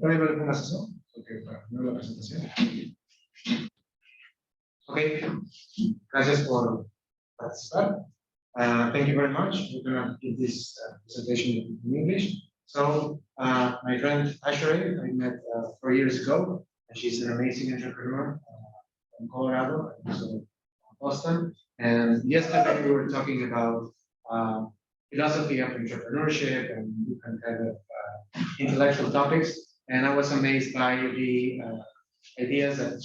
¿Puede ver alguna sesión? Okay, para poner la presentación. Okay, gracias por participar. Thank you very much. We're going to give this presentation in English. So, my friend Asheray, I met 4 years ago, and she's an amazing entrepreneur from Colorado, and also Boston. And yesterday we were talking about philosophy of entrepreneurship and different kind of intellectual topics. And I was amazed by the ideas that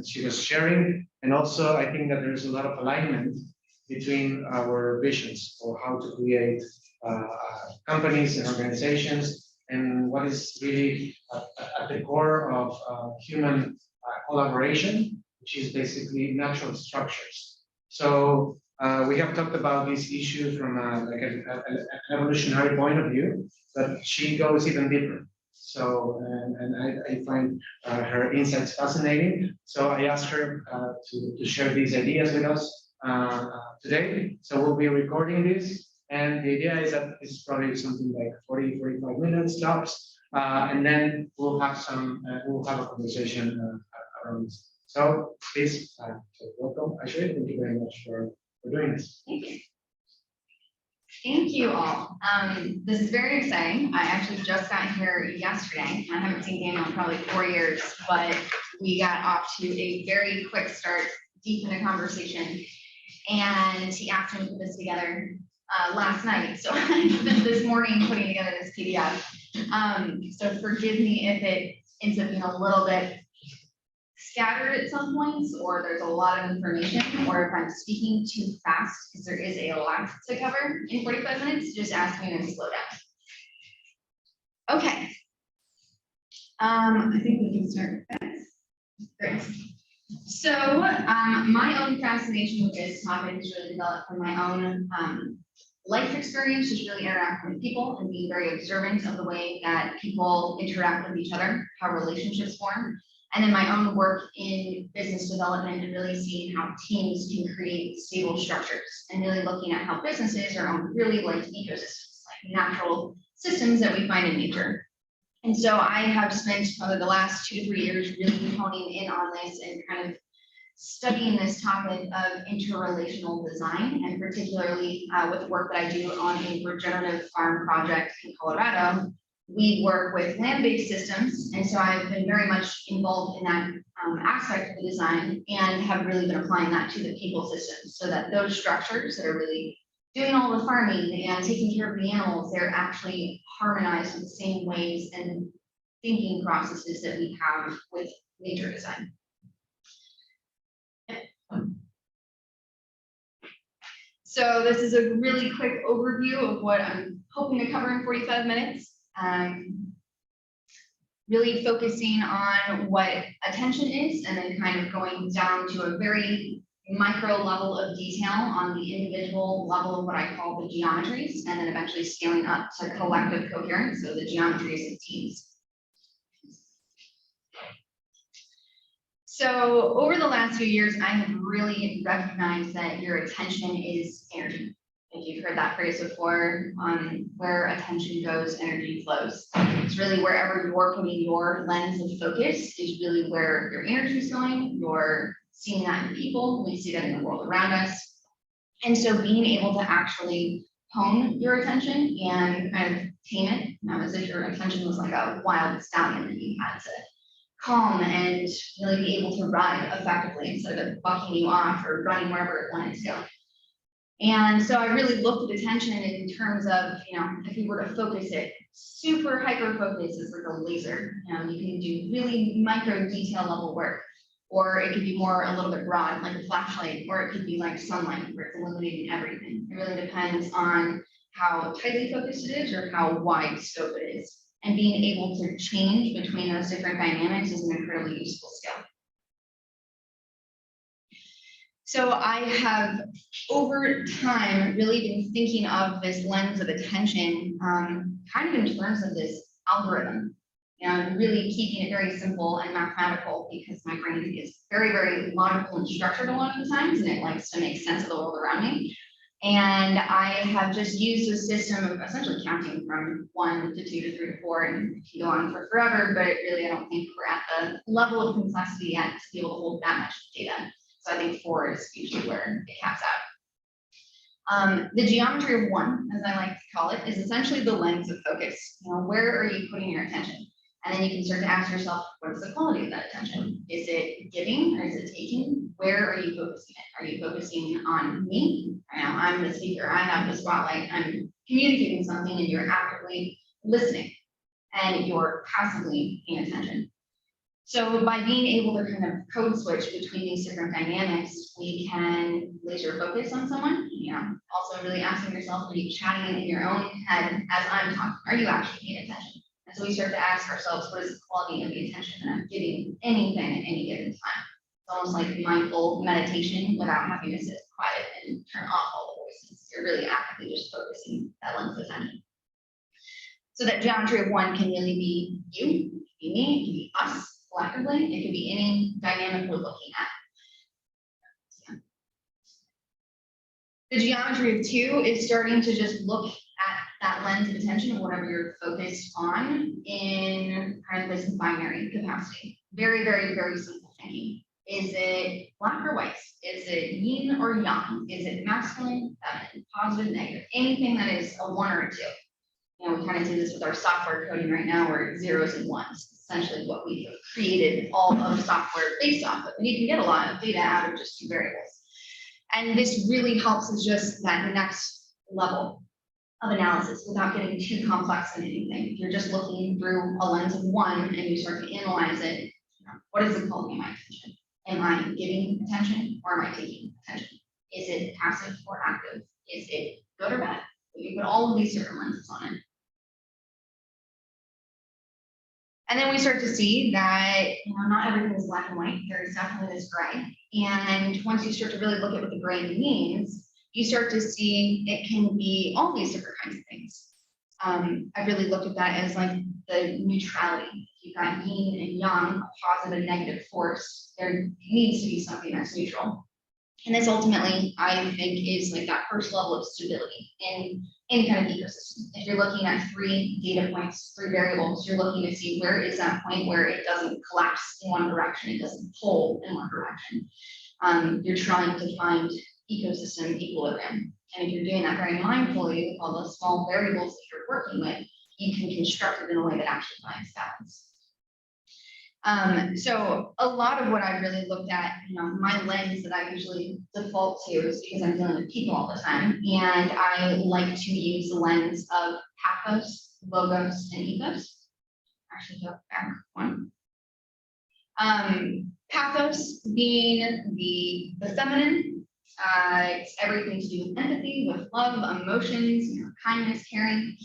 she was sharing. And also, I think that there's a lot of alignment between our visions for how to create companies and organizations, and what is really at the core of human collaboration, which is basically natural structures. So we have talked about these issues from like an evolutionary point of view, but she goes even deeper. So, and I find her insights fascinating. So I asked her to share these ideas with us today. So we'll be recording this. And the idea is that it's probably something like 40, 45 minutes tops. And then we'll have a conversation around this. So please, welcome, Asheray. Thank you very much for doing this. Thank you. Thank you all. This is very exciting. I actually just got here yesterday. I haven't seen Daniel in probably 4 years, but we got off to a very quick start, deep in a conversation. And he asked me to put this together last night. So I spent this morning putting together this PDF. So forgive me if it ends up being a little bit scattered at some points, or there's a lot of information, or if I'm speaking too fast, because there is a lot to cover in 45 minutes, just ask me to slow down. Okay. I think we can start with this. Great. So my own fascination with this topic is really developed from my own life experience, just really interacting with people and being very observant of the way that people interact with each other, how relationships form. And then my own work in business development and really seeing how teams can create stable structures, and really looking at how businesses are really like ecosystems, like natural systems that we find in nature. And so I have spent probably the last 2 to 3 years really honing in on this and kind of studying this topic of interrelational design, and particularly with the work that I do on a regenerative farm project in Colorado. We work with land-based systems, and so I've been very much involved in that aspect of the design, and have really been applying that to the people systems, so that those structures that are really doing all the farming and taking care of the animals, they're actually harmonized with the same ways and thinking processes that we have with nature design. So this is a really quick overview of what I'm hoping to cover in 45 minutes. Really focusing on what attention is, and then kind of going down to a very micro level of detail on the individual level of what I call the geometries, and then eventually scaling up to collective coherence, so the geometries of teams. So over the last few years, I have really recognized that your attention is energy. If you've heard that phrase before, where attention goes, energy flows. It's really wherever you're putting your lens of focus is really where your energy is going. You're seeing that in people, we see that in the world around us. And so being able to actually hone your attention and kind of tame it, as if your attention was like a wild stallion and you had to calm and really be able to ride effectively instead of bucking you off or running wherever it wanted to go. And so I really looked at attention in terms of, if you were to focus it, super hyper focus is like a laser. You can do really micro detail level work, or it could be more a little bit broad, like a flashlight, or it could be like sunlight, where it's illuminating everything. It really depends on how tightly focused it is or how wide scope it is. And being able to change between those different dynamics is an incredibly useful skill. So I have, over time, really been thinking of this lens of attention kind of in terms of this algorithm. Really keeping it very simple and mathematical, because my brain is very, very logical and structured a lot of the times, and it likes to make sense of the world around me. And I have just used a system of essentially counting from 1 to 2 to 3 to 4, and it can go on for forever, but it really, I don't think we're at the level of complexity yet to be able to hold that much data. So I think 4 is usually where it caps out. The geometry of 1, as I like to call it, is essentially the lens of focus. You know, where are you putting your attention? And then you can start to ask yourself, what is the quality of that attention? Is it giving or is it taking? Where are you focusing it? Are you focusing on me? Now, I'm the speaker, I have the spotlight, I'm communicating something and you're actively listening and you're passively paying attention. So by being able to kind of code switch between these different dynamics, we can laser focus on someone. You know, also really asking yourself, are you chatting in your own head as I'm talking? Are you actually paying attention? And so we start to ask ourselves, what is the quality of the attention that I'm giving anything at any given time? It's almost like mindful meditation without having to sit quiet and turn off all the voices. You're really actively just focusing that lens of attention. So that geometry of 1 can really be you, it can be me, it can be us collectively, it could be any dynamic we're looking at. The geometry of 2 is starting to just look at that lens of attention of whatever you're focused on in kind of this binary capacity. Very, very, very simple thinking. Is it black or white? Is it yin or yang? Is it masculine, feminine, positive, negative? Anything that is a 1 or a 2. You know, we kind of do this with our software coding right now, where it's 0s and 1s. Essentially what we have created all of software based off of. And you can get a lot of data out of just 2 variables. And this really helps us just that next level of analysis without getting too complex in anything. If you're just looking through a lens of 1 and you start to analyze it, you know, what is the quality of my attention? Am I giving attention or am I taking attention? Is it passive or active? Is it good or bad? You put all of these different lenses on it. And then we start to see that, you know, not everything is black and white. There is definitely this gray. And once you start to really look at what the gray means, you start to see it can be all these different kinds of things. I really looked at that as like the neutrality. If you've got yin and yang, a positive and negative force, there needs to be something that's neutral. And this ultimately, I think, is like that first level of stability in any kind of ecosystem. If you're looking at 3 data points, 3 variables, you're looking to see where is that point where it doesn't collapse in one direction, it doesn't pull in one direction. You're trying to find ecosystem equilibrium. And if you're doing that very mindfully with all those small variables that you're working with, you can construct it in a way that actually finds balance. So a lot of what I really looked at, you know, my lens that I usually default to is because I'm dealing with people all the time. And I like to use the lens of pathos, logos, and ethos. Actually, go back one. Pathos being the feminine, it's everything to do with empathy, with love, emotions, you know, kindness, caring.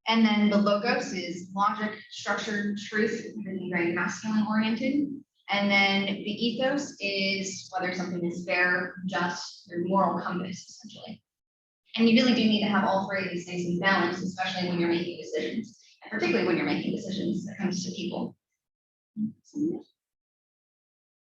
And then the logos is logic, structure, truth, everything very masculine oriented. And then the ethos is whether something is fair, just, your moral compass, essentially. And you really do need to have all 3 of these things in balance, especially when you're making decisions, and particularly when you're making decisions that comes to people.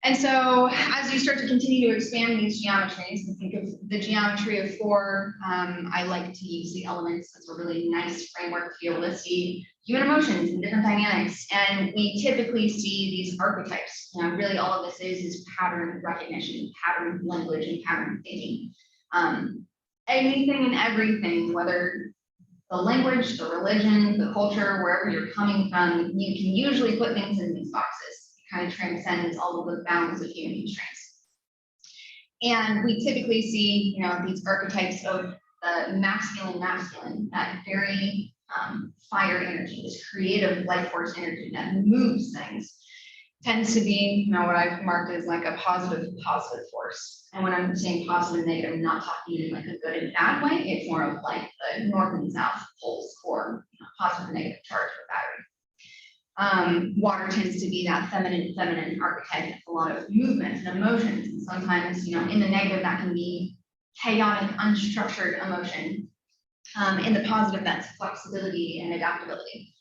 And so as you start to continue to expand these geometries and think of the geometry of 4, I like to use the elements as a really nice framework to be able to see human emotions and different dynamics. And we typically see these archetypes. You know, really all of this is pattern recognition, pattern language, and pattern thinking. Anything and everything, whether the language, the religion, the culture, wherever you're coming from, you can usually put things in these boxes. Kind of transcends all of the bounds of human constraints. And we typically see, you know, these archetypes of the masculine, that very fire energy, this creative life force energy that moves things, tends to be, you know, what I've marked as like a positive force. And when I'm saying positive and negative, I'm not talking in like a good and bad way. It's more of like the north and south poles for, you know, positive and negative charge of battery. Water tends to be that feminine archetype, a lot of movement and emotions. And sometimes, you know, in the negative, that can be chaotic, unstructured emotion. In the positive, that's flexibility and adaptability.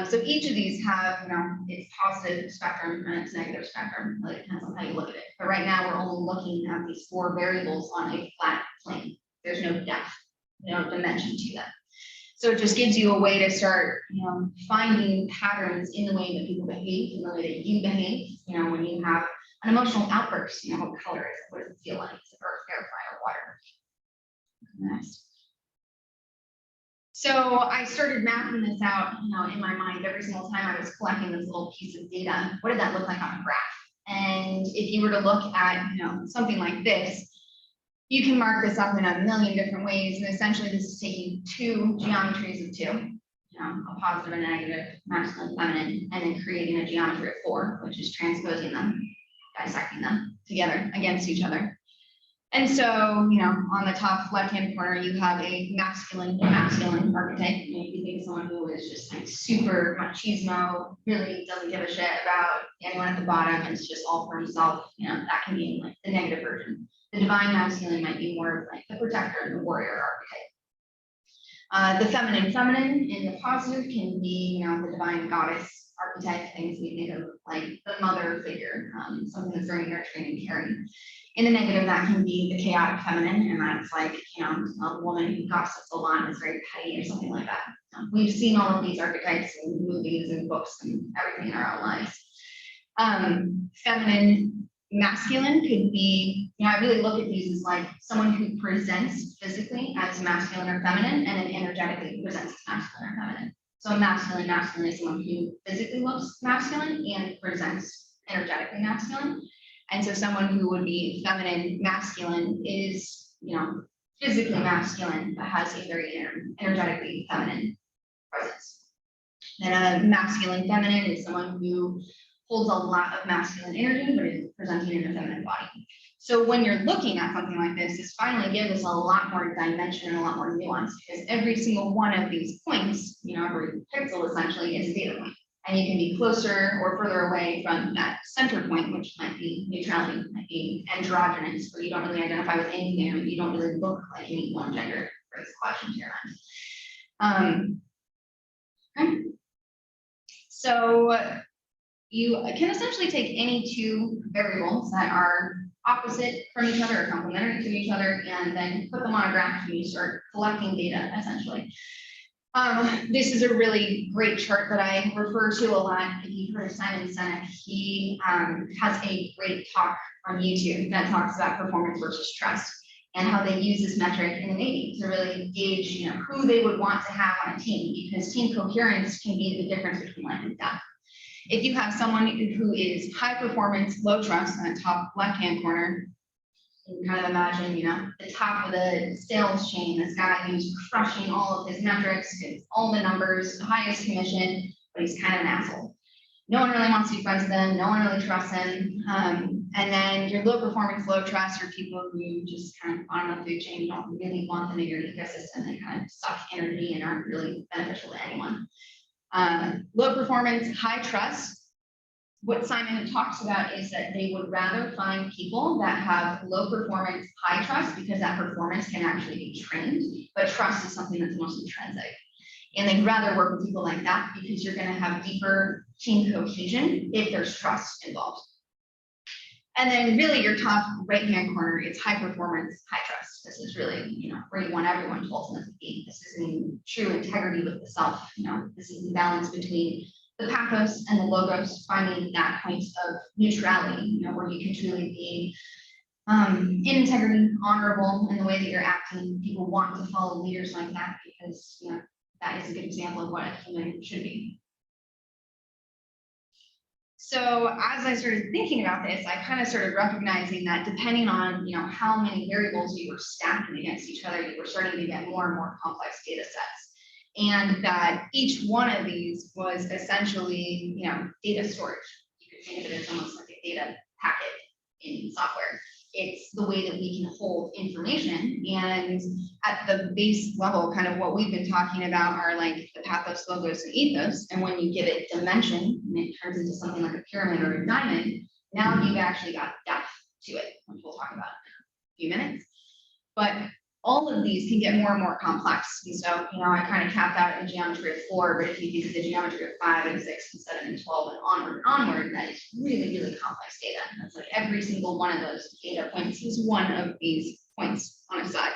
So each of these have, you know, its positive spectrum and its negative spectrum. It depends on how you look at it. But right now, we're only looking at these 4 variables on a flat plane. There's no depth, no dimension to them. So it just gives you a way to start, finding patterns in the way that people behave, in the way that you behave. When you have an emotional outburst, what color is it? What does it feel like? Is it earth, air, fire, water? Next. So I started mapping this out, in my mind every single time I was collecting this little piece of data. What did that look like on a graph? And if you were to look at, something like this, you can mark this up in a million different ways. And essentially this is taking two geometries of two, a positive and negative, masculine, feminine, and then creating a geometry of 4, which is transposing them, dissecting them together against each other. And so, on the top left-hand corner, you have a masculine archetype. If you think of someone who is just like super machismo, really doesn't give a shit about anyone at the bottom, and it's just all for himself, that can be like the negative version. The divine masculine might be more of like the protector and the warrior archetype. The feminine in the positive can be, the divine goddess archetype, things we think of like the mother figure, something that's very nurturing and caring. In the negative, that can be the chaotic feminine, and that's like, a woman who gossips a lot and is very petty or something like that. We've seen all of these archetypes in movies and books and everything in our own lives. Feminine masculine could be, I really look at these as like someone who presents physically as masculine or feminine and then energetically presents as masculine or feminine. So masculine is someone who physically looks masculine and presents energetically masculine. And so someone who would be feminine masculine is, physically masculine, but has a very energetically feminine presence. Then a masculine feminine is someone who holds a lot of masculine energy, but is presenting in a feminine body. So when you're looking at something like this finally gives us a lot more dimension and a lot more nuance, because every single one of these points, every pixel essentially is a data point. And you can be closer or further away from that center point, which might be neutrality, might be androgynous, where you don't really identify with anything, and you don't really look like any one gender. Brings a question to your mind. Okay. So you can essentially take any two variables that are opposite from each other or complementary to each other, and then put them on a graph, and you start collecting data essentially. This is a really great chart that I refer to a lot. If you've heard of Simon Sinek, he has a great talk on YouTube that talks about performance versus trust and how they use this metric in the Navy to really gauge, who they would want to have on a team, because team coherence can be the difference between life and death. If you have someone who is high performance, low trust in the top left-hand corner, you can kind of imagine, the top of the sales chain, this guy who's crushing all of his metrics, gets all the numbers, the highest commission, but he's kind of an asshole. No one really wants to be friends with him. No one really trusts him. And then your low performance, low trust are people who just kind of on the food chain, don't really want them in your ecosystem. They kind of suck energy and aren't really beneficial to anyone. Low performance, high trust. What Simon talks about is that they would rather find people that have low performance, high trust, because that performance can actually be trained, but trust is something that's mostly intrinsic. And they'd rather work with people like that because you're going to have deeper team cohesion if there's trust involved. And then really your top right-hand corner is high performance, high trust. This is really, where you want everyone to ultimately be. This is in true integrity with the self. This is the balance between the pathos and the logos, finding that point of neutrality, where you can truly be in integrity, honorable in the way that you're acting. People want to follow leaders like that because, that is a good example of what a human should be. So as I started thinking about this, I kind of started recognizing that depending on, how many variables you were stacking against each other, you were starting to get more and more complex data sets. And that each one of these was essentially, data storage. You could think of it as almost like a data packet in software. It's the way that we can hold information. And at the base level, kind of what we've been talking about are like the pathos, logos, and ethos. And when you give it dimension, and it turns into something like a pyramid or a diamond, now you've actually got depth to it, which we'll talk about in a few minutes. But all of these can get more and more complex. And so, I kind of capped out in geometry of 4, but if you think of the geometry of 5 and 6 and 7 and 12 and onward, that is really, really complex data. And that's like every single one of those data points is one of these points on a side.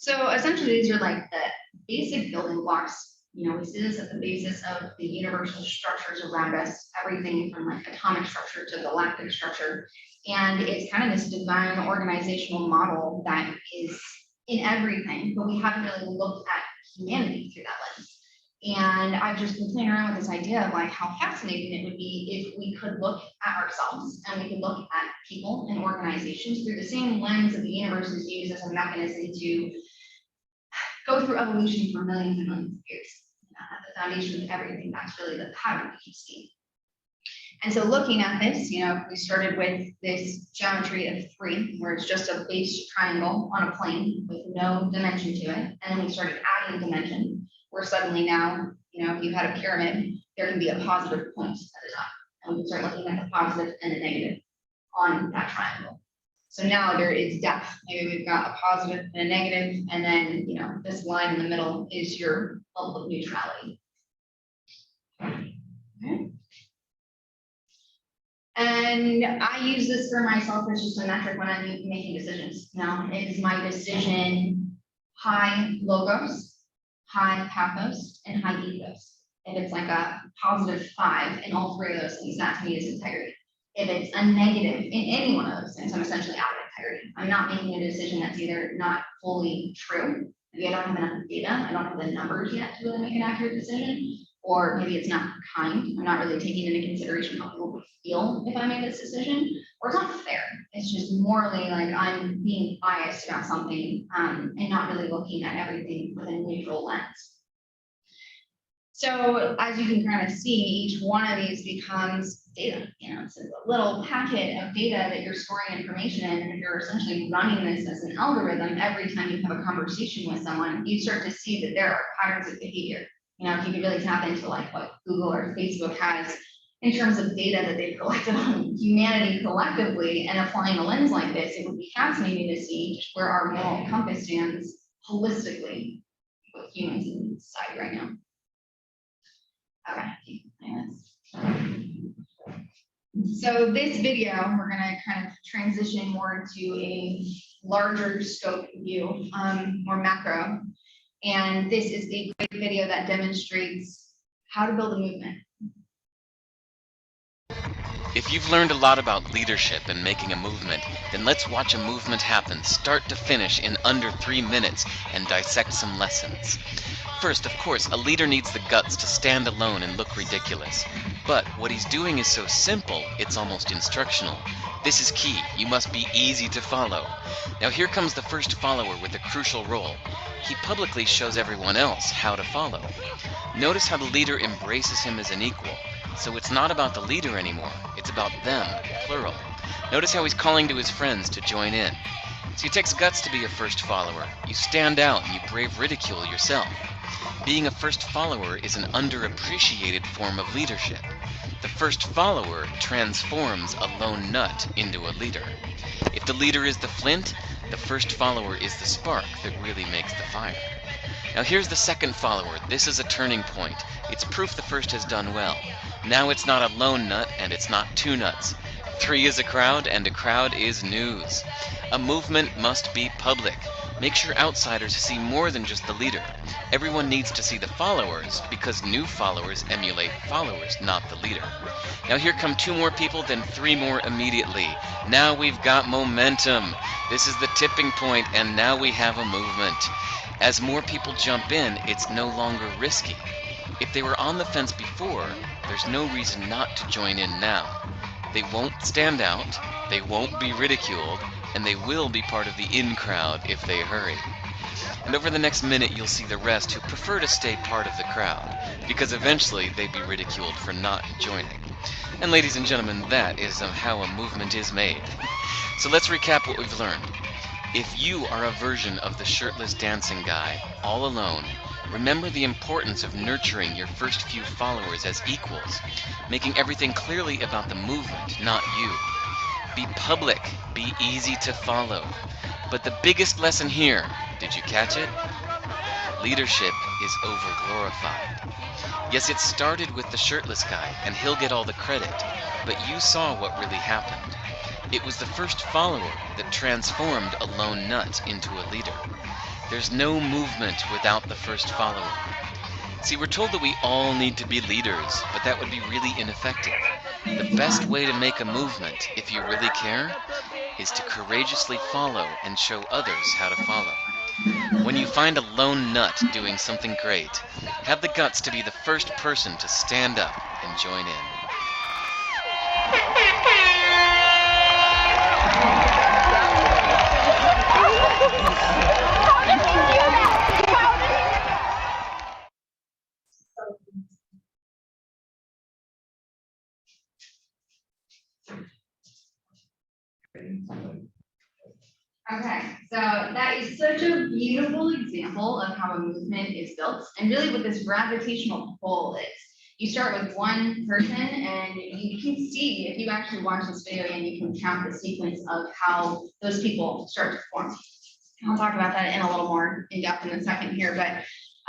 So essentially, these are like the basic building blocks. We see this at the basis of the universal structures around us, everything from like atomic structure to galactic structure. And it's kind of this divine organizational model that is in everything, but we haven't really looked at humanity through that lens. And I've just been playing around with this idea of like how fascinating it would be if we could look at ourselves and we could look at people and organizations through the same lens that the universe is used as a mechanism to go through evolution for millions and millions of years. At the foundation of everything, that's really the pattern we see. And so looking at this, we started with this geometry of 3, where it's just a base triangle on a plane with no dimension to it. And then we started adding dimension, where suddenly now, if you had a pyramid, there can be a positive point at the top. And we can start looking at the positive and the negative on that triangle. So now there is depth. Maybe we've got a positive and a negative, and then, this line in the middle is your level of neutrality. Okay. And I use this for myself as just a metric when I'm making decisions. Now, is my decision high logos, high pathos, and high ethos? If it's like a positive 5 in all 3 of those things, that to me is integrity. If it's a negative in any one of those things, I'm essentially out of integrity. I'm not making a decision that's either not fully true. Maybe I don't have enough data, I don't have the numbers yet to really make an accurate decision, or maybe it's not kind. I'm not really taking into consideration how people would feel if I made this decision, or it's not fair. It's just morally like I'm being biased about something and not really looking at everything with a neutral lens. So as you can kind of see, each one of these becomes data. It's a little packet of data that you're storing information in. And if you're essentially running this as an algorithm, every time you have a conversation with someone, you start to see that there are patterns of behavior. If you could really tap into like what Google or Facebook has in terms of data that they've collected on humanity collectively and applying a lens like this, it would be fascinating to see just where our moral compass stands holistically with humans in society right now. Okay. So this video, we're going to kind of transition more into a larger scope view, more macro. And this is a great video that demonstrates how to build a movement. If you've learned a lot about leadership and making a movement, then let's watch a movement happen start to finish in under 3 minutes and dissect some lessons. First, of course, a leader needs the guts to stand alone and look ridiculous. But what he's doing is so simple, it's almost instructional. This is key. You must be easy to follow. Now here comes the first follower with a crucial role. He publicly shows everyone else how to follow. Notice how the leader embraces him as an equal. So it's not about the leader anymore, it's about them, plural. Notice how he's calling to his friends to join in. So it takes guts to be a first follower. You stand out and you brave ridicule yourself. Being a first follower is an underappreciated form of leadership. The first follower transforms a lone nut into a leader. If the leader is the flint, the first follower is the spark that really makes the fire. Now here's the second follower. This is a turning point. It's proof the first has done well. Now it's not a lone nut and it's not 2 nuts. 3 is a crowd and a crowd is news. A movement must be public. Make sure outsiders see more than just the leader. Everyone needs to see the followers because new followers emulate followers, not the leader. Now here come 2 more people, then 3 more immediately. Now we've got momentum. This is the tipping point and now we have a movement. As more people jump in, it's no longer risky. If they were on the fence before, there's no reason not to join in now. They won't stand out, they won't be ridiculed, and they will be part of the in crowd if they hurry. And over the next minute you'll see the rest who prefer to stay part of the crowd, because eventually they'd be ridiculed for not joining. And ladies and gentlemen, that is how a movement is made. So let's recap what we've learned. If you are a version of the shirtless dancing guy, all alone, remember the importance of nurturing your first few followers as equals, making everything clearly about the movement, not you. Be public, be easy to follow. But the biggest lesson here, did you catch it? Leadership is overglorified. Yes, it started with the shirtless guy, and he'll get all the credit, but you saw what really happened. It was the first follower that transformed a lone nut into a leader. There's no movement without the first follower. See, we're told that we all need to be leaders, but that would be really ineffective. The best way to make a movement, if you really care, is to courageously follow and show others how to follow. When you find a lone nut doing something great, have the guts to be the first person to stand up and join in. Okay, so that is such a beautiful example of how a movement is built and really what this gravitational pull is. You start with one person and you can see, if you actually watch this video and you can count the sequence of how those people start to form. I'll talk about that in a little more in depth in a second here, but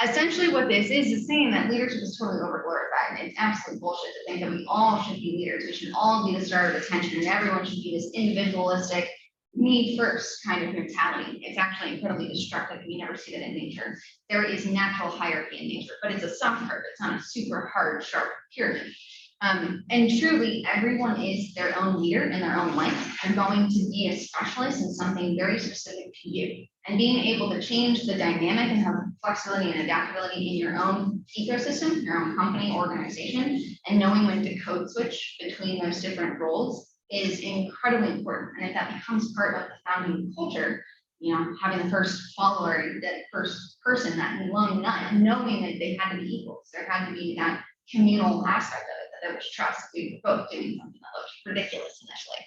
essentially what this is saying that leadership is totally overglorified, and it's absolute bullshit to think that we all should be leaders. We should all be the start of attention and everyone should be this individualistic, me first kind of mentality. It's actually incredibly destructive, and you never see that in nature. There is natural hierarchy in nature, but it's a soft curve. It's not a super hard, sharp pyramid. And truly, everyone is their own leader in their own life and going to be a specialist in something very specific to you. And being able to change the dynamic and have flexibility and adaptability in your own ecosystem, your own company, organization, and knowing when to code switch between those different roles is incredibly important. And if that becomes part of the founding culture, you know, having the first follower, that first person, that lone nut, knowing that they had to be equals, there had to be that communal aspect of it, that there was trust. We were both doing something that looked ridiculous initially.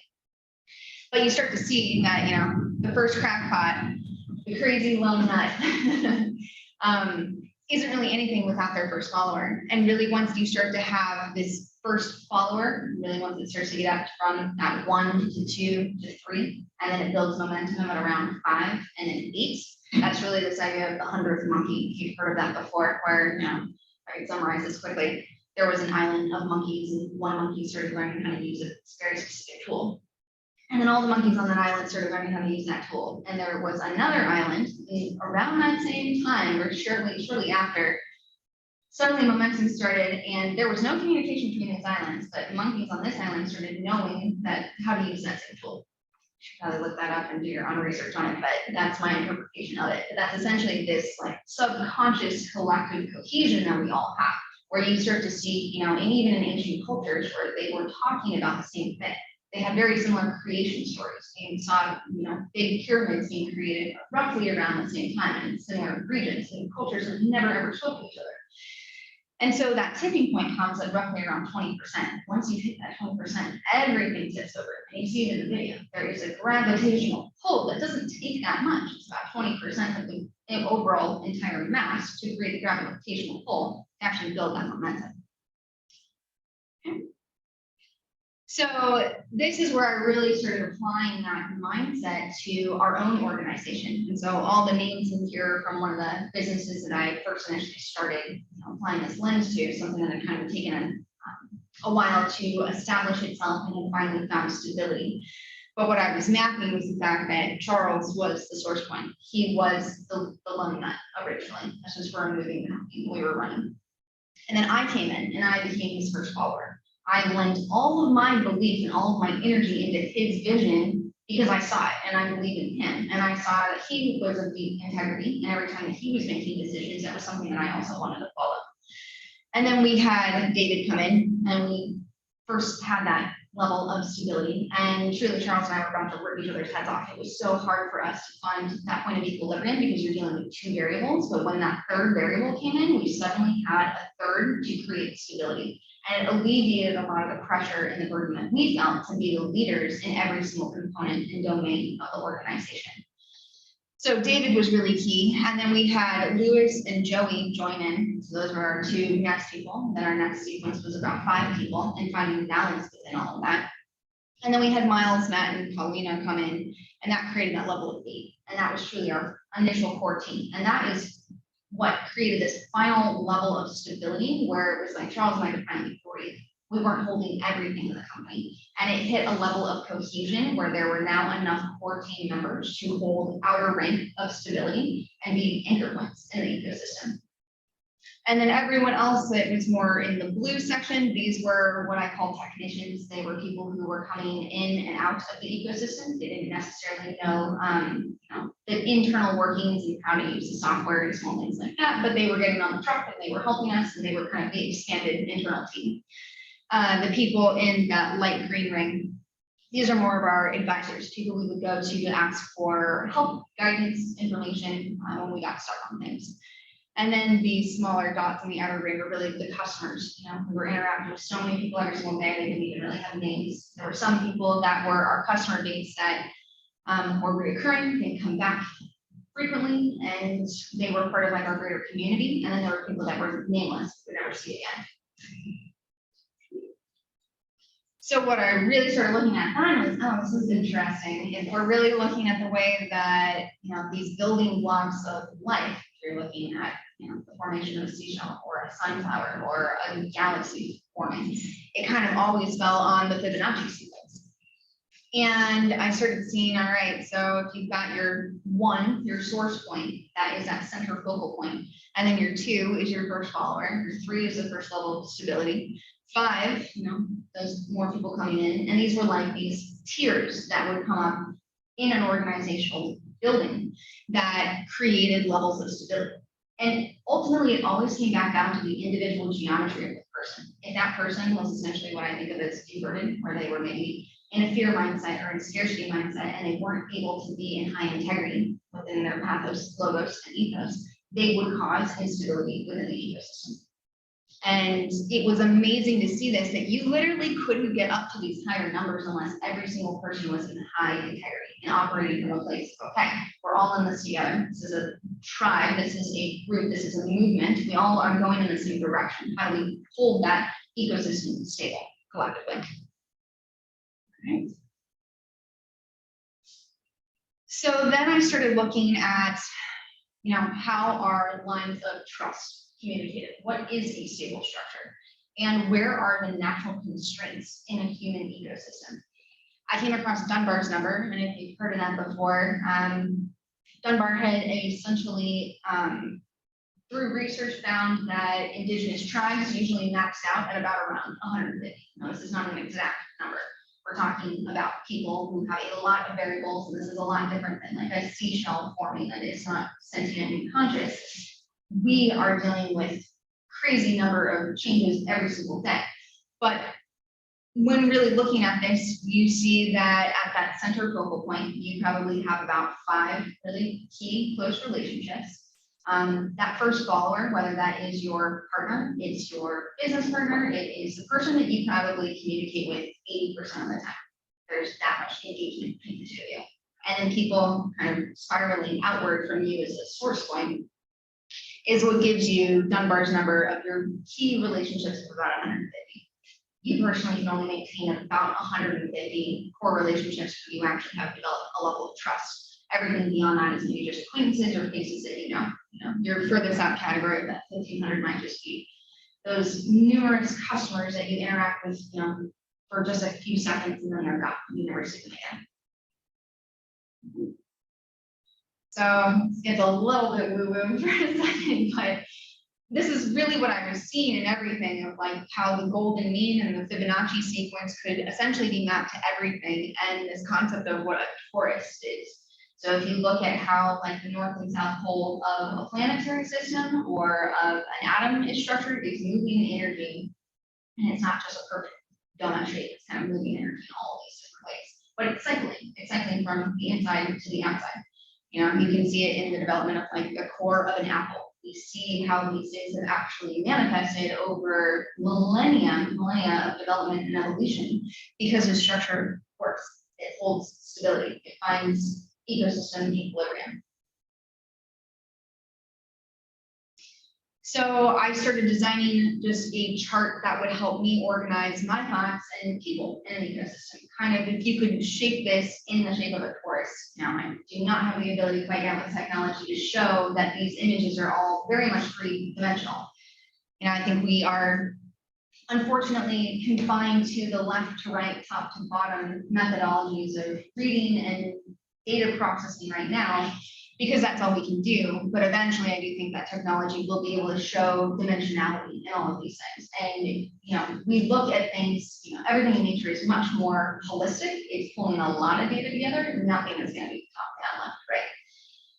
But you start to see that, you know, the first crackpot, the crazy lone nut, isn't really anything without their first follower. And really, once you start to have this first follower, really once it starts to get up from that 1 to 2 to 3, and then it builds momentum at around 5 and then 8. That's really this idea of the 100th monkey. If you've heard of that before, where, you know, I can summarize this quickly. There was an island of monkeys, and one monkey started learning how to use a very specific tool. And then all the monkeys on that island started learning how to use that tool. And there was another island around that same time, or shortly after, suddenly momentum started, and there was no communication between these islands, but monkeys on this island started knowing that how to use that same tool. You should probably look that up and do your own research on it, but that's my interpretation of it. That's essentially this like subconscious collective cohesion that we all have, where you start to see, you know, and even in ancient cultures where they were talking about the same thing. They had very similar creation stories. You saw, you know, big pyramids being created roughly around the same time in similar regions, and cultures have never ever spoke to each other. And so that tipping point comes at roughly around 20%. Once you hit that 20%, everything tips over. And you see it in the video. There is a gravitational pull that doesn't take that much. It's about 20% of the overall entire mass to create the gravitational pull to actually build that momentum. Okay. So this is where I really started applying that mindset to our own organization. And so all the names in here from one of the businesses that I first initially started, you know, applying this lens to, something that had kind of taken a while to establish itself and then finally found stability. But what I was mapping was the fact that Charles was the source point. He was the lone nut originally. That's just where moving we were running. And then I came in and I became his first follower. I lent all of my belief and all of my energy into his vision because I saw it and I believed in him. And I saw that he was of deep integrity. And every time that he was making decisions, that was something that I also wanted to follow. And then we had David come in and we first had that level of stability. And truly, Charles and I were about to rip each other's heads off. It was so hard for us to find that point of equilibrium because you're dealing with 2 variables. But when that third variable came in, we suddenly had a third to create stability. And it alleviated a lot of the pressure and the burden that we felt to be the leaders in every single component and domain of the organization. So David was really key. And then we had Lewis and Joey join in. So those were our 2 next people. Then our next sequence was about 5 people and finding balance within all of that. And then we had Miles, Matt, and Paulina come in, and that created that level of 8. And that was truly our initial core team. And that is what created this final level of stability where it was like Charles and I could finally breathe. we weren't holding everything in the company. And it hit a level of cohesion where there were now enough core team members to hold our rank of stability and be anchor points in the ecosystem. And then everyone else that was more in the blue section, these were what I call technicians. They were people who were coming in and out of the ecosystem. They didn't necessarily know, the internal workings and how to use the software and small things like that, but they were getting on the truck and they were helping us and they were kind of the expanded internal team. The people in that light green ring, these are more of our advisors, people we would go to ask for help, guidance, information when we got stuck on things. And then the smaller dots in the outer ring are really the customers. We were interacting with so many people every single day, they didn't even really have names. There were some people that were our customer base that were reoccurring, they'd come back frequently, and they were part of like our greater community. And then there were people that were nameless, we never see again. So what I really started looking at then was, oh, this is interesting. If we're really looking at the way that, these building blocks of life, if you're looking at, the formation of a seashell or a sunflower or a galaxy forming, it kind of always fell on the Fibonacci sequence. And I started seeing, all right, so if you've got your 1, your source point, that is that center focal point, and then your 2 is your first follower, your 3 is the first level of stability, 5, there's more people coming in, and these were like these tiers that would come up in an organizational building that created levels of stability. And ultimately, it always came back down to the individual geometry of the person. If that person was essentially what I think of as inverted, where they were maybe in a fear mindset or in a scarcity mindset, and they weren't able to be in high integrity within their pathos, logos, and ethos, they would cause instability within the ecosystem. And it was amazing to see this, that you literally couldn't get up to these higher numbers unless every single person was in high integrity and operating from a place of, okay, we're all in this together. This is a tribe, this is a group, this is a movement. We all are going in the same direction. How do we hold that ecosystem stable collectively? Okay. So then I started looking at, how are lines of trust communicated? What is a stable structure? And where are the natural constraints in a human ecosystem? I came across Dunbar's number, and if you've heard of that before, Dunbar had essentially, through research, found that indigenous tribes usually max out at about around 150. Now, this is not an exact number. We're talking about people who have a lot of variables, and this is a lot different than like a seashell forming that is not sentient and conscious. We are dealing with crazy number of changes every single day. But when really looking at this, you see that at that center focal point, you probably have about 5 really key close relationships. That first follower, whether that is your partner, it's your business partner, it is the person that you probably communicate with 80% of the time. There's that much engagement between the two of you. And then people kind of spiraling outward from you as a source point is what gives you Dunbar's number of your key relationships of about 150. You personally can only maintain about 150 core relationships where you actually have developed a level of trust. Everything beyond that is maybe just acquaintances or faces that you know. Your furthest out category of that 1,500 might just be those numerous customers that you interact with, for just a few seconds and then they're gone. You never see them again. So it's a little bit woo-woo for a second, but this is really what I was seeing in everything of like how the golden mean and the Fibonacci sequence could essentially be mapped to everything, and this concept of what a torus is. So if you look at how like the north and south pole of a planetary system or of an atom is structured, it's moving energy, and it's not just a perfect donut shape, it's kind of moving energy in all of these different ways. But it's cycling from the inside to the outside. You can see it in the development of like the core of an apple. We see how these things have actually manifested over millennia of development and evolution because the structure works. It holds stability. It finds ecosystem equilibrium. So I started designing just a chart that would help me organize my thoughts and people in an ecosystem. Kind of if you could shape this in the shape of a torus. Now I do not have the ability quite yet with technology to show that these images are all very much three-dimensional. I think we are unfortunately confined to the left to right, top to bottom methodologies of reading and data processing right now, because that's all we can do. But eventually, I do think that technology will be able to show dimensionality in all of these things. And we look at things, everything in nature is much more holistic. It's pulling a lot of data together. Nothing is going to be top down, left, right.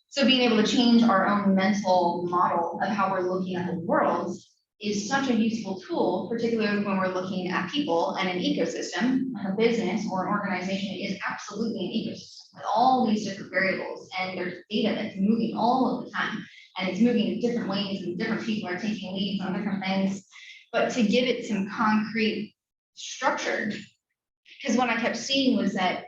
So being able to change our own mental model of how we're looking at the world is such a useful tool, particularly when we're looking at people and an ecosystem. A business or an organization is absolutely an ecosystem with all these different variables, and there's data that's moving all of the time, and it's moving in different ways, and different people are taking leads on different things. But to give it some concrete structure, because what I kept seeing was that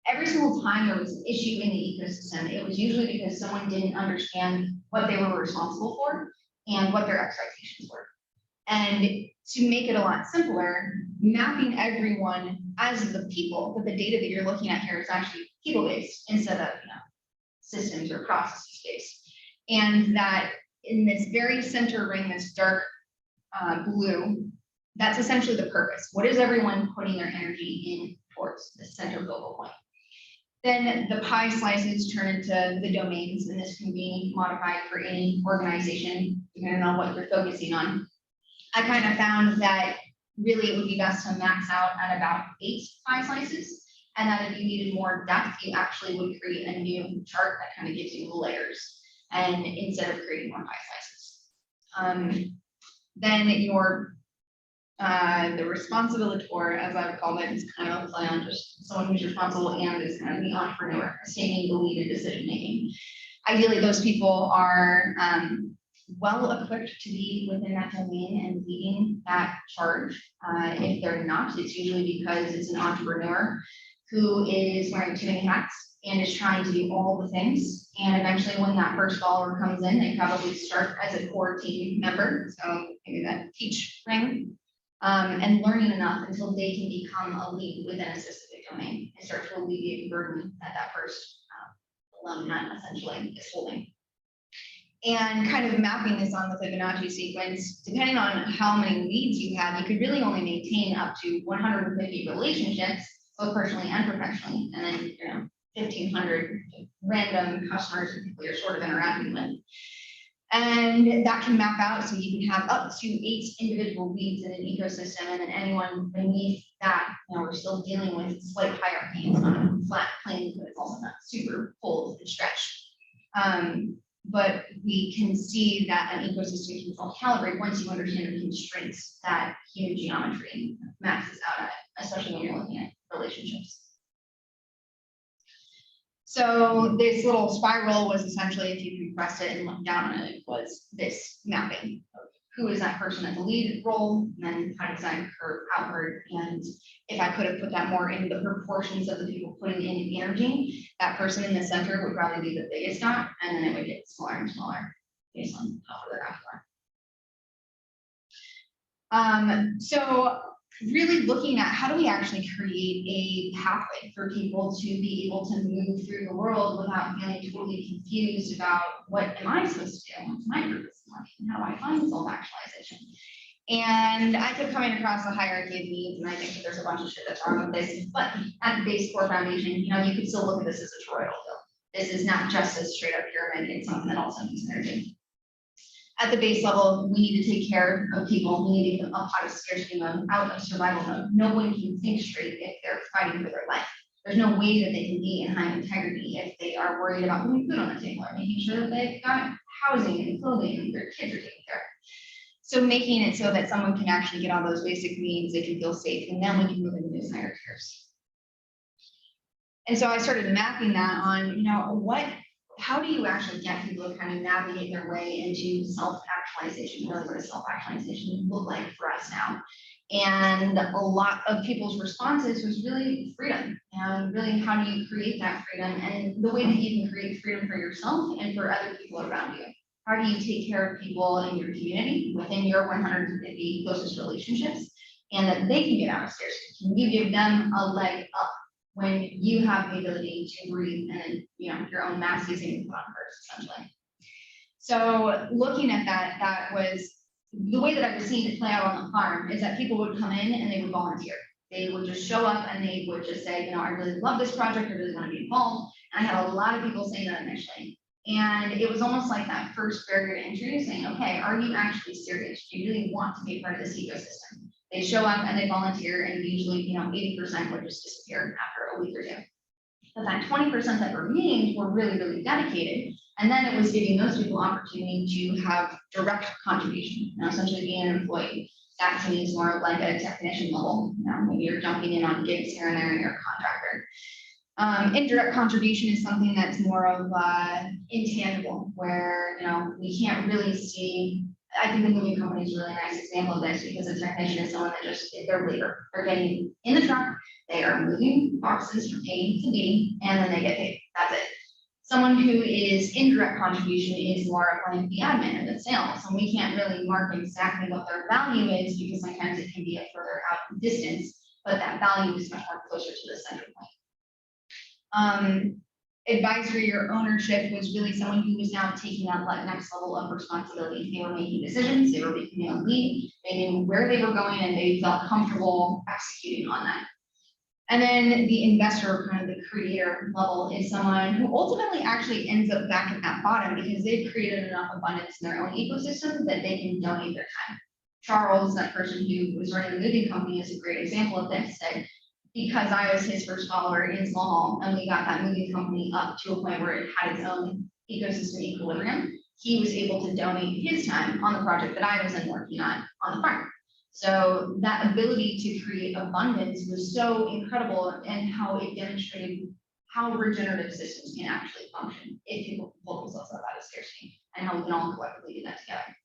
every single time there was an issue in the ecosystem, it was usually because someone didn't understand what they were responsible for and what their expectations were. And to make it a lot simpler, mapping everyone as the people, but the data that you're looking at here is actually people-based instead of systems or processes-based. And that in this very center ring, this dark blue, that's essentially the purpose. What is everyone putting their energy in towards the center focal point? Then the pie slices turn into the domains, and this can be modified for any organization, depending on what you're focusing on. I kind of found that really it would be best to max out at about 8 pie slices, and that if you needed more depth, you actually would create a new chart that kind of gives you the layers, and instead of creating more pie slices. Then the responsibilitor, as I would call it, is kind of a play on just someone who's responsible and is kind of the entrepreneur, taking the lead in decision making. Ideally, those people are well equipped to be within that domain and leading that charge. If they're not, it's usually because it's an entrepreneur who is wearing too many hats and is trying to do all the things. And eventually when that first follower comes in, they probably start as a core team member. So maybe that teach ring. And learning enough until they can become a lead within a specific domain and start to alleviate the burden that that first alumni essentially is holding. And kind of mapping this on the Fibonacci sequence, depending on how many leads you have, you could really only maintain up to 150 relationships, both personally and professionally, and then 1,500 random customers and people you're sort of interacting with. And that can map out so you can have up to 8 individual leads in an ecosystem, and then anyone beneath that, we're still dealing with slight hierarchy. It's not a flat plane, but it's also not super full and stretched. But we can see that an ecosystem can self-calibrate once you understand the constraints that human geometry maxes out at, especially when you're looking at relationships. So this little spiral was essentially, if you pressed it and looked down on it, was this mapping of who is that person at the lead role, and then how does that curve outward. And if I could have put that more in the proportions of the people putting in the energy, that person in the center would probably be the biggest dot, and then it would get smaller and smaller based on how far they're out. So really looking at how do we actually create a pathway for people to be able to move through the world without feeling totally confused about what am I supposed to do, what's my purpose in life, and how do I find self-actualization. And I kept coming across a hierarchy of needs, and I think that there's a bunch of shit that's wrong with this, but at the base core foundation, you could still look at this as a toroidal hill. This is not just a straight up pyramid, it's something that also needs energy. At the base level, we need to take care of people. We need to get them up out of scarcity mode, out of survival mode. No one can think straight if they're fighting for their life. There's no way that they can be in high integrity if they are worried about putting food on the table or making sure that they've got housing and clothing and their kids are taken care of. So making it so that someone can actually get all those basic needs, they can feel safe, and then we can move into those higher tiers. And so I started mapping that on, how do you actually get people to kind of navigate their way into self-actualization? Really, what does self-actualization look like for us now? And a lot of people's responses was really freedom, and really how do you create that freedom, and the way that you can create freedom for yourself and for other people around you. How do you take care of people in your community within your 150 closest relationships, and that they can get out of scarcity? Can you give them a leg up when you have the ability to breathe and your own mask using the first, essentially? So looking at that was the way that I've seen it play out on the farm is that people would come in and they would volunteer. They would just show up and they would just say, you know, I really love this project, I really want to be involved. And I had a lot of people saying that initially. And it was almost like that first barrier to entry, saying, okay, are you actually serious? Do you really want to be part of this ecosystem? They show up and they volunteer, and usually, you know, 80% would just disappear after a week or two. But that 20% that remained were really, really dedicated. And then it was giving those people opportunity to have direct contribution, you know, essentially being an employee. That to me is more of like a technician level. You know, maybe you're jumping in on gigs here and there and you're a contractor. Indirect contribution is something that's more of intangible, where, you know, we can't really see. I think the moving company is a really nice example of this, because a technician is someone that just, they're labor. They're getting in the truck, they are moving boxes from A to B, and then they get paid. That's it. Someone who is indirect contribution is more of like the admin and the sales, and we can't really mark exactly what their value is, because sometimes it can be a further out distance, but that value is much more closer to the center point. Advisory or ownership was really someone who was now taking on that next level of responsibility. They were making decisions, they were making a lead, they knew where they were going, and they felt comfortable executing on that. And then the investor, kind of the creator level, is someone who ultimately actually ends up back at that bottom, because they've created enough abundance in their own ecosystem that they can donate their time. Charles, that person who was running the moving company, is a great example of this. That because I was his first follower in Small Hall, and we got that moving company up to a point where it had its own ecosystem equilibrium, he was able to donate his time on the project that I was then working on the farm. So that ability to create abundance was so incredible, and how it demonstrated how regenerative systems can actually function if people pull themselves out of scarcity, and how we can all collectively do that together.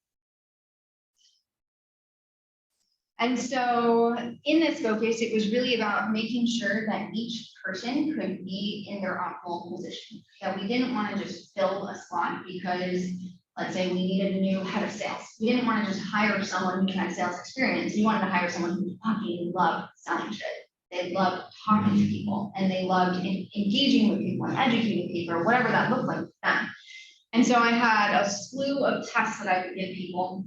And so in this focus, it was really about making sure that each person could be in their optimal position, that we didn't want to just fill a slot because, let's say, we needed a new head of sales. We didn't want to just hire someone who had sales experience. We wanted to hire someone who fucking loved selling shit. They loved talking to people, and they loved engaging with people and educating people, or whatever that looked like for them. And so I had a slew of tests that I would give people.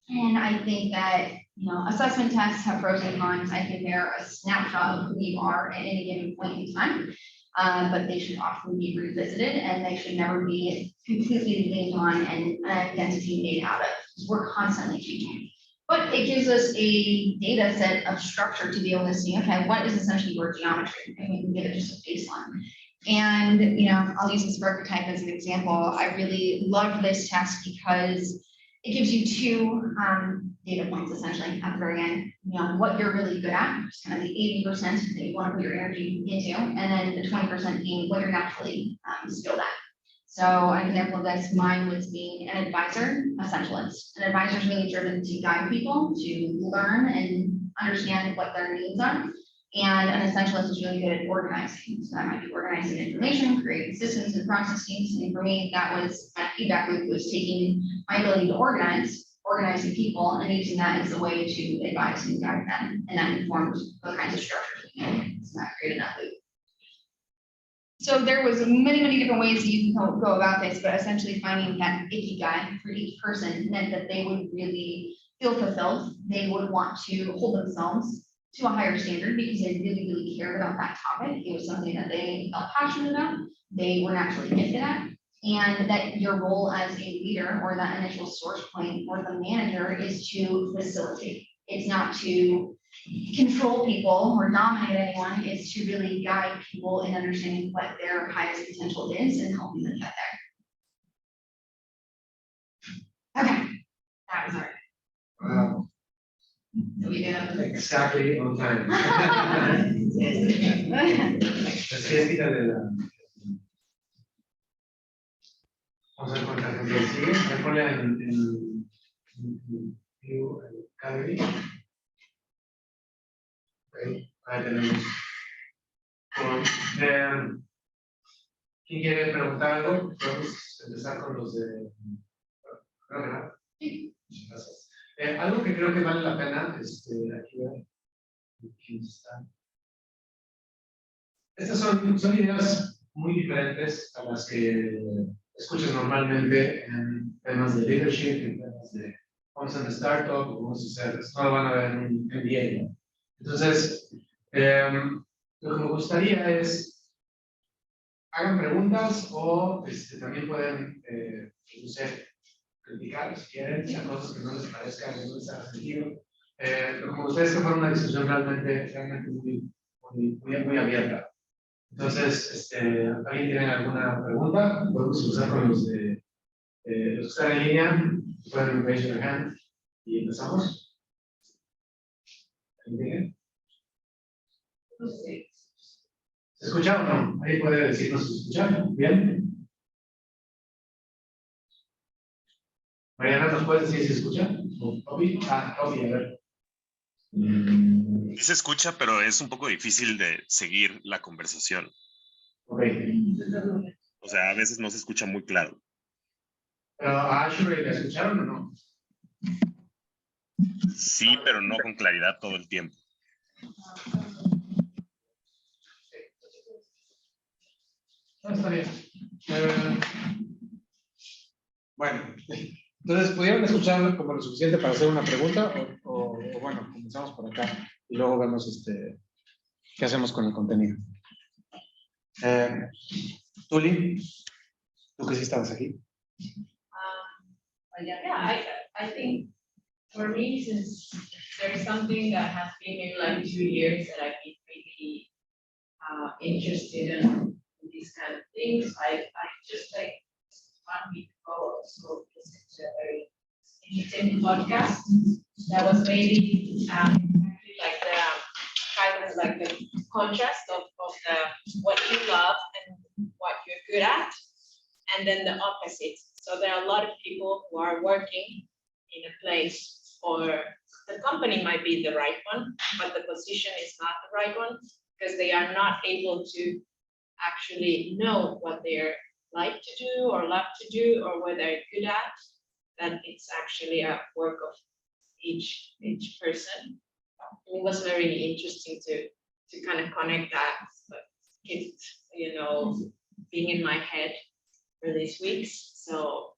And I think that, you know, assessment tests have pros and cons. I think they're a snapshot of who you are at any given point in time. But they should often be revisited, and they should never be completely leaned on and an identity made out of, because we're constantly changing. But it gives us a data set of structure to be able to see, okay, what is essentially your geometry, and we can give it just a baseline. And, you know, I'll use this archetype as an example. I really love this test because it gives you two data points essentially at the very end. You know, what you're really good at, just kind of the 80% that you want to put your energy into, and then the 20% being what you're naturally skilled at. So an example of this, mine was being an advisor, essentialist. An advisor is really driven to guide people to learn and understand what their needs are. And an essentialist is really good at organizing. So that might be organizing information, creating systems and processes. And for me, that was my feedback loop, was taking my ability to organizing people, and using that as a way to advise and guide them. And that informs what kinds of structures we need. So that created that loop. So there was many, many different ways that you can go about this, but essentially finding that ikigai for each person meant that they would really feel fulfilled. They would want to hold themselves to a higher standard because they really, really cared about that topic. It was something that they felt passionate about, they were naturally gifted at, and that your role as a leader, or that initial source point, or the manager, is to facilitate. It's not to control people or dominate anyone. It's to really guide people in understanding what their highest potential is and helping them get there. Okay, that was our. Wow. So we did Exactly on time. Así es, quítale la. Vamos a ver cuánta gente sigue. Me pone en view el gallery. Okay, ahí tenemos. ¿Quién quiere preguntar algo? Podemos empezar con los de. ¿Verdad? Sí. Muchas gracias. Algo que creo que vale la pena, aquí ver quién está. Estas son ideas muy diferentes a las que escuchas normalmente en temas de leadership, en temas de vamos a un startup, o vamos a hacer, no lo van a ver en un MBA, ¿no? Entonces, lo que me gustaría es, hagan preguntas o también pueden, no sé, criticar si quieren, si hay cosas que no les parezcan, que no les haga sentido. Lo que me gustaría es que fuera una discusión realmente muy abierta. Entonces, ¿alguien tiene alguna pregunta? Podemos usar con los de los que están en línea. Pueden raise your hand y empezamos. ¿Alguien tiene? ¿Se escucha o no? Ahí puede decirnos si se escucha. ¿Bien? Mariana, ¿nos puedes decir si se escucha? ¿O Toby? Toby, a ver. Sí se escucha, pero es un poco difícil de seguir la conversación. Ok. O sea, a veces no se escucha muy claro. ¿Pero a Ashley la escucharon o no? Sí, pero no con claridad todo el tiempo. No, está bien. Bueno, entonces, ¿pudieron escuchar como lo suficiente para hacer una pregunta? O bueno, comenzamos por acá y luego vemos qué hacemos con el contenido. Tuli, tú que sí estabas aquí. Yeah, I think for me, since there's something that has been maybe like 2 years that I've been really interested in these kind of things, I just like 1 week ago also listened to a very interesting podcast that was maybe like the kind of like the contrast of the what you love and what you're good at, and then the opposite. So there are a lot of people who are working in a place, or the company might be the right one, but the position is not the right one because they are not able to actually know what they're like to do or love to do or what they're good at. That it's actually a work of each person. It was very interesting to kind of connect that, but it's, you know, being in my head for these weeks. So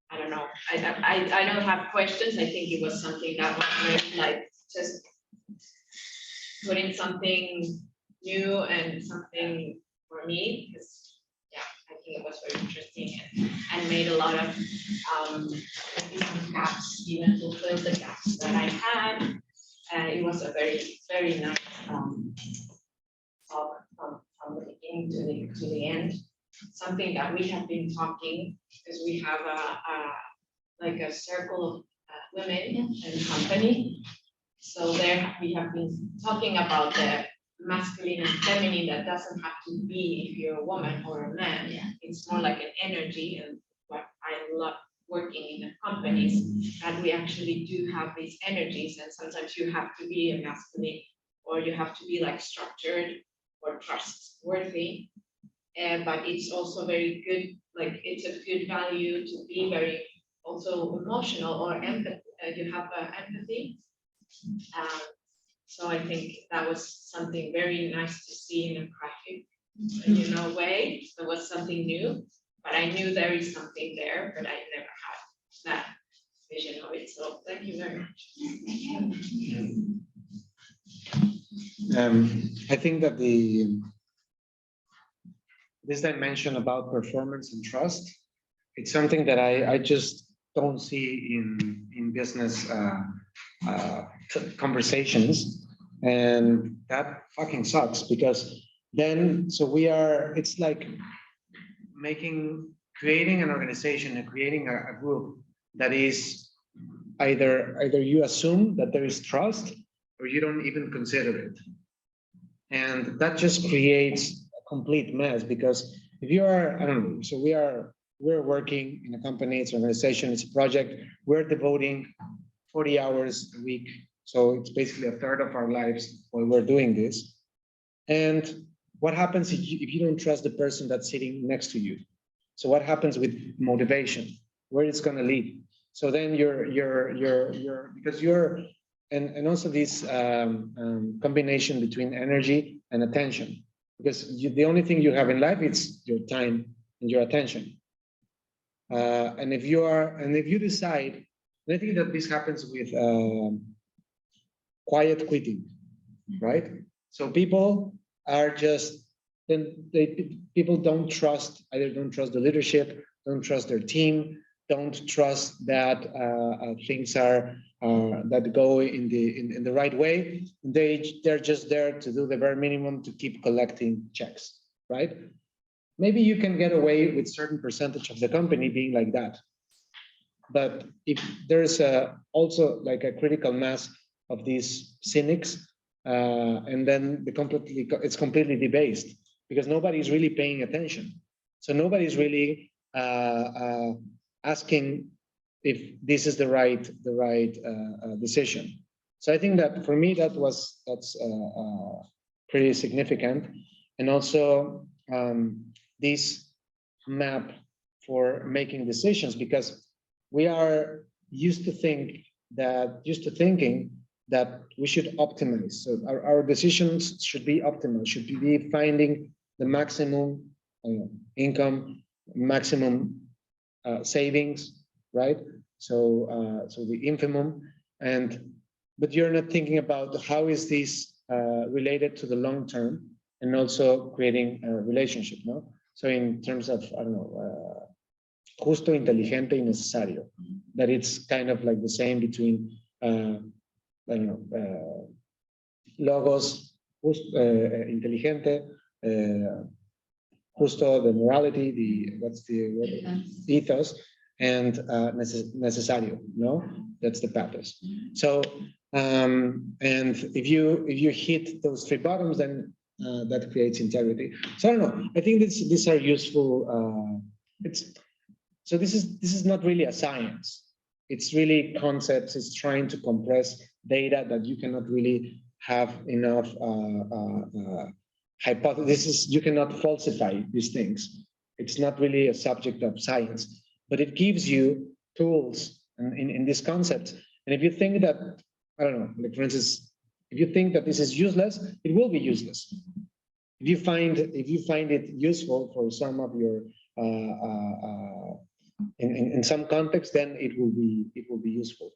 I don't know. I don't have questions. I think it was something that was very like just putting something new and something for me, because yeah, I think it was very interesting and made a lot of different gaps, even fulfilled the gaps that I had. It was a very nice talk from the beginning to the end. Something that we have been talking, because we have like a circle of women in the company. So there we have been talking about the masculine and feminine. That doesn't have to be if you're a woman or a man. Yeah. It's more like an energy, and what I love working in the companies, that we actually do have these energies, and sometimes you have to be a masculine, or you have to be like structured or trustworthy. But it's also very good, like it's a good value to be very also emotional or empathy. You have empathy. So I think that was something very nice to see in a graphic, way. There was something new, but I knew there is something there, but I never had that vision of it. So thank you very much. I think that this dimension about performance and trust, it's something that I just don't see in business conversations, and that fucking sucks, because then it's like creating an organization and creating a group that is either you assume that there is trust or you don't even consider it, and that just creates complete mess. Because if you are, I don't know, so we're working in a company, it's an organization, it's a project, we're devoting 40 hours a week. So it's basically a third of our lives while we're doing this. And what happens if you don't trust the person that's sitting next to you? So what happens with motivation? Where it's going to lead? So then and also this combination between energy and attention. Because the only thing you have in life is your time and your attention. And if you decide And I think that this happens with quiet quitting, right? So people are just, people don't trust, either don't trust the leadership, don't trust their team, don't trust that things are that go in the right way. They're just there to do the bare minimum to keep collecting checks, right? Maybe you can get away with certain percentage of the company being like that. But if there's also like a critical mass of these cynics, and then it's completely debased because nobody's really paying attention. So nobody's really asking if this is the right decision. So I think that for me that's pretty significant, and also this map for making decisions, because we are used to thinking that we should optimize. So our decisions should be optimal, should be finding the maximum income, maximum savings, right? So the infimum, but you're not thinking about how is this related to the long term, and also creating a relationship, no? So in terms of, I don't know, justo, inteligente, y necesario, that it's kind of like the same between, I don't know, logos, inteligente, justo, the morality, ethos, and necesario, no? That's the pathos. So, and if you hit those three bottoms, then that creates integrity. So I don't know. I think these are useful. So this is not really a science. It's really concepts. It's trying to compress data that you cannot really have enough hypothesis. You cannot falsify these things. It's not really a subject of science, but it gives you tools in this concept. And if you think that, I don't know, like for instance, if you think that this is useless, it will be useless. If you find it useful for some of your in some context, then it will be useful.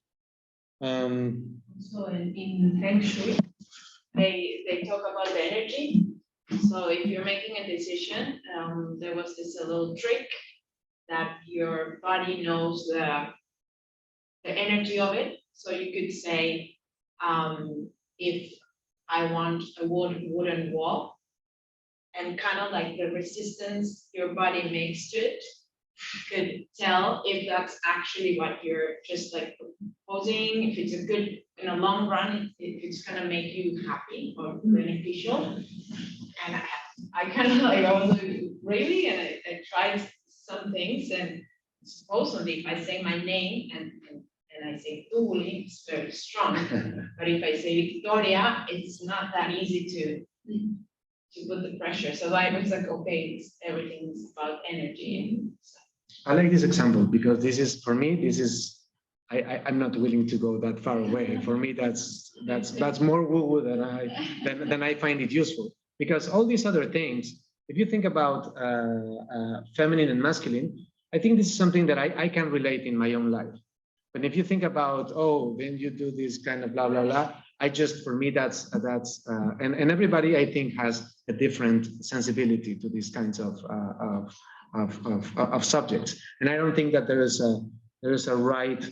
So in Feng Shui, they talk about the energy. So if you're making a decision, there was this little trick that your body knows the energy of it. So you could say, if I want a wooden wall, and kind of like the resistance your body makes to it could tell if that's actually what you're just like proposing, if it's a good, in a long run, if it's gonna make you happy or beneficial. And I kind of like, I was like, really? And I tried some things, and supposedly if I say my name and I say Tuli, it's very strong. But if I say Victoria, it's not that easy to put the pressure. So I was like, okay, everything's about energy. I like this example because this is, for me, this is, I'm not willing to go that far away. For me, that's more woo-woo than I find it useful. Because all these other things, if you think about feminine and masculine, I think this is something that I can relate in my own life. But if you think about, oh, then you do this kind of blah, blah, blah, for me, that's and everybody, I think, has a different sensibility to these kinds of subjects. And I don't think that there is a right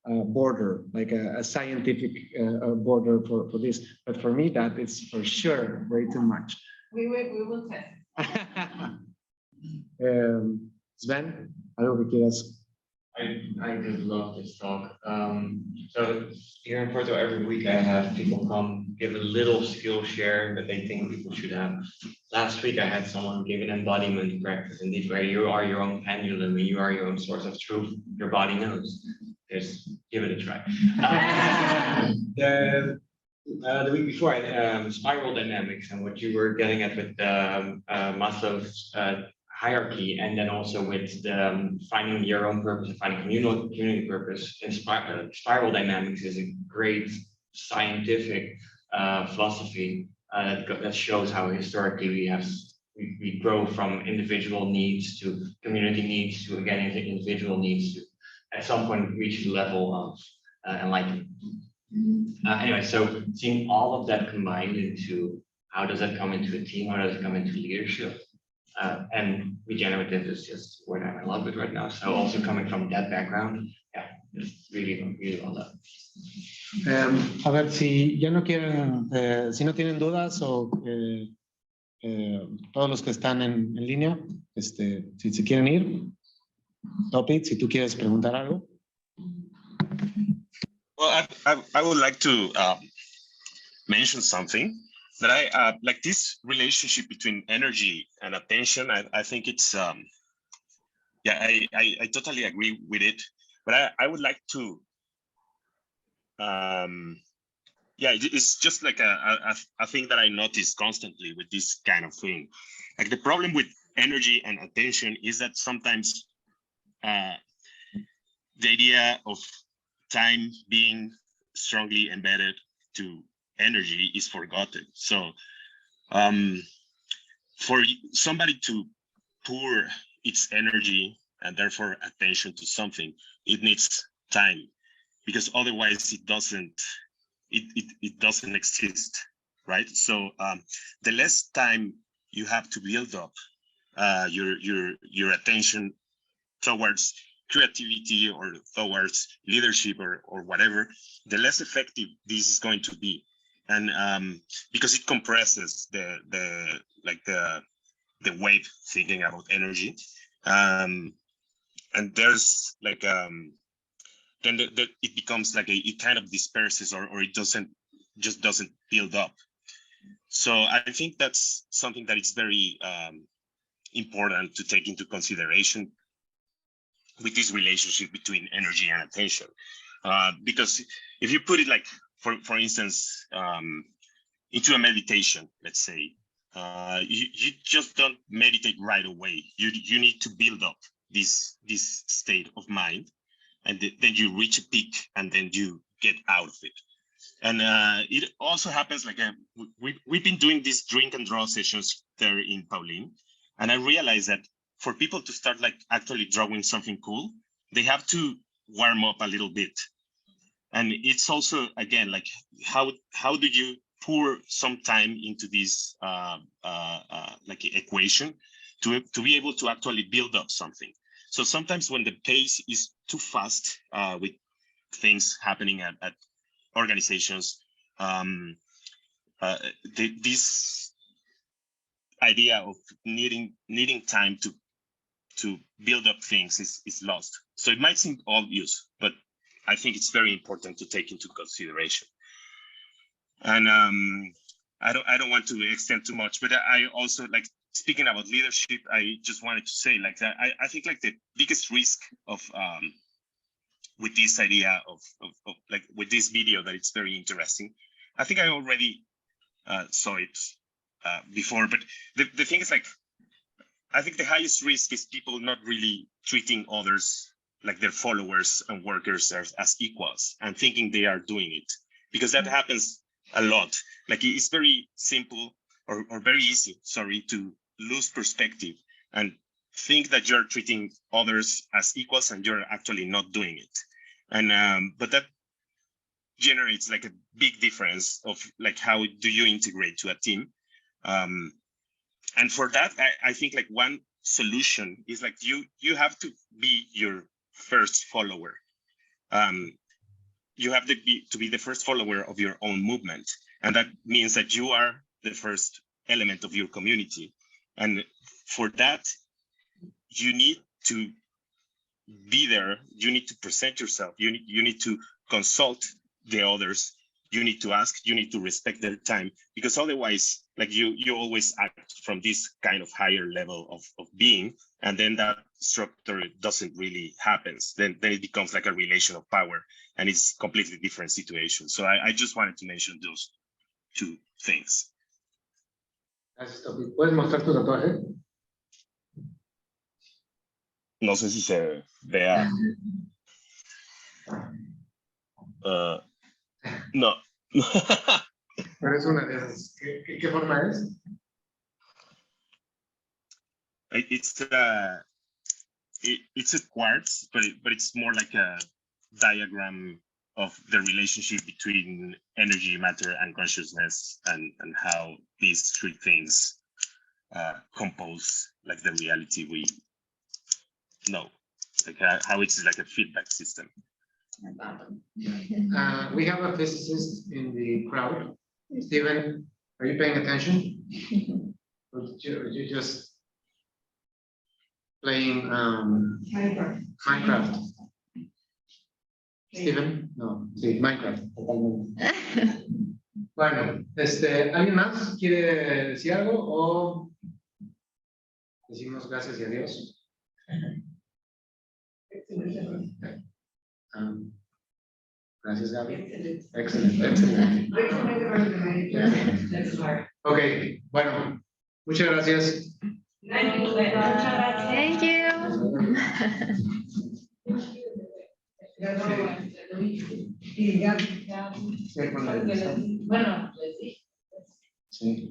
border, like a scientific border for this. But for me, that is for sure way too much. We will test. Sven, algo que quieras. I did love this talk. So here in Porto, every week I have people come give a little skill share that they think people should have. Last week I had someone give an embodiment practice, indeed, where you are your own pendulum and you are your own source of truth. Your body knows. Just give it a try. The week before, I had spiral dynamics and what you were getting at with Maslow's hierarchy, and then also with finding your own purpose and finding community purpose. And spiral dynamics is a great scientific philosophy that shows how historically we grow from individual needs to community needs to, again, individual needs to at some point reach the level of enlightenment. Anyway, so seeing all of that combined into how does that come into a team? How does it come into leadership? And regenerative is just what I'm in love with right now. So also coming from that background, yeah, it's really, really well done. A ver, si ya no quieren, si no tienen dudas o todos los que están en línea, si se quieren ir, Topit, si tú quieres preguntar algo. Well, I would like to mention something that I like this relationship between energy and attention. I think it's yeah, I totally agree with it, but I would like to yeah, it's just like a thing that I notice constantly with this kind of thing. Like the problem with energy and attention is that sometimes the idea of time being strongly embedded to energy is forgotten. So for somebody to pour its energy and therefore attention to something, it needs time, because otherwise it doesn't exist, right? So the less time you have to build up your attention towards creativity or towards leadership or whatever, the less effective this is going to be. And because it compresses the wave thinking about energy. And there's like then it becomes like it kind of disperses or it doesn't build up. So I think that's something that is very important to take into consideration with this relationship between energy and attention. Because if you put it like, for instance, into a meditation, let's say, you just don't meditate right away. You need to build up this state of mind, and then you reach a peak, and then you get out of it. And it also happens like we've been doing these drink and draw sessions there in Pauline, and I realized that for people to start like actually drawing something cool, they have to warm up a little bit. And it's also, again, like how do you pour some time into this like equation to be able to actually build up something. So sometimes when the pace is too fast with things happening at organizations, this idea of needing time to build up things is lost. So it might seem obvious, but I think it's very important to take into consideration. And I don't want to extend too much, but I also, like, speaking about leadership, I just wanted to say like that I think like the biggest risk of with this idea of like with this video, that it's very interesting. I think I already saw it before, but the thing is, like, I think the highest risk is people not really treating others, like their followers and workers, as equals and thinking they are doing it, because that happens a lot. Like, it's very simple or very easy, sorry, to lose perspective and think that you're treating others as equals and you're actually not doing it. And but that generates like a big difference of like how do you integrate to a team. And for that, I think like one solution is like you have to be your first follower. You have to be the first follower of your own movement, and that means that you are the first element of your community. And for that, you need to be there. You need to present yourself. You need to consult the others. You need to ask. You need to respect their time, because otherwise, like you always act from this kind of higher level of being, and then that structure doesn't really happen. Then it becomes like a relation of power, and it's completely different situation. So I just wanted to mention those two things. Gracias, Topi. ¿Puedes mostrar tu tatuaje? No sé si se vea. No. Pero es una de esas. ¿Qué forma es? It's it's a quartz, but it's more like a diagram of the relationship between energy, matter, and consciousness, and how these three things compose like the reality we know, like how it's like a feedback system. We have a physicist in the crowd. Stephen, are you paying attention? Or you just playing Minecraft? Stephen, no, sí, Minecraft, totalmente. Bueno, ¿alguien más quiere decir algo o decimos gracias y adiós? Gracias, Gaby. Excelente, excelente. Ok, bueno, muchas gracias. Thank you. Bueno, pues sí. Sí.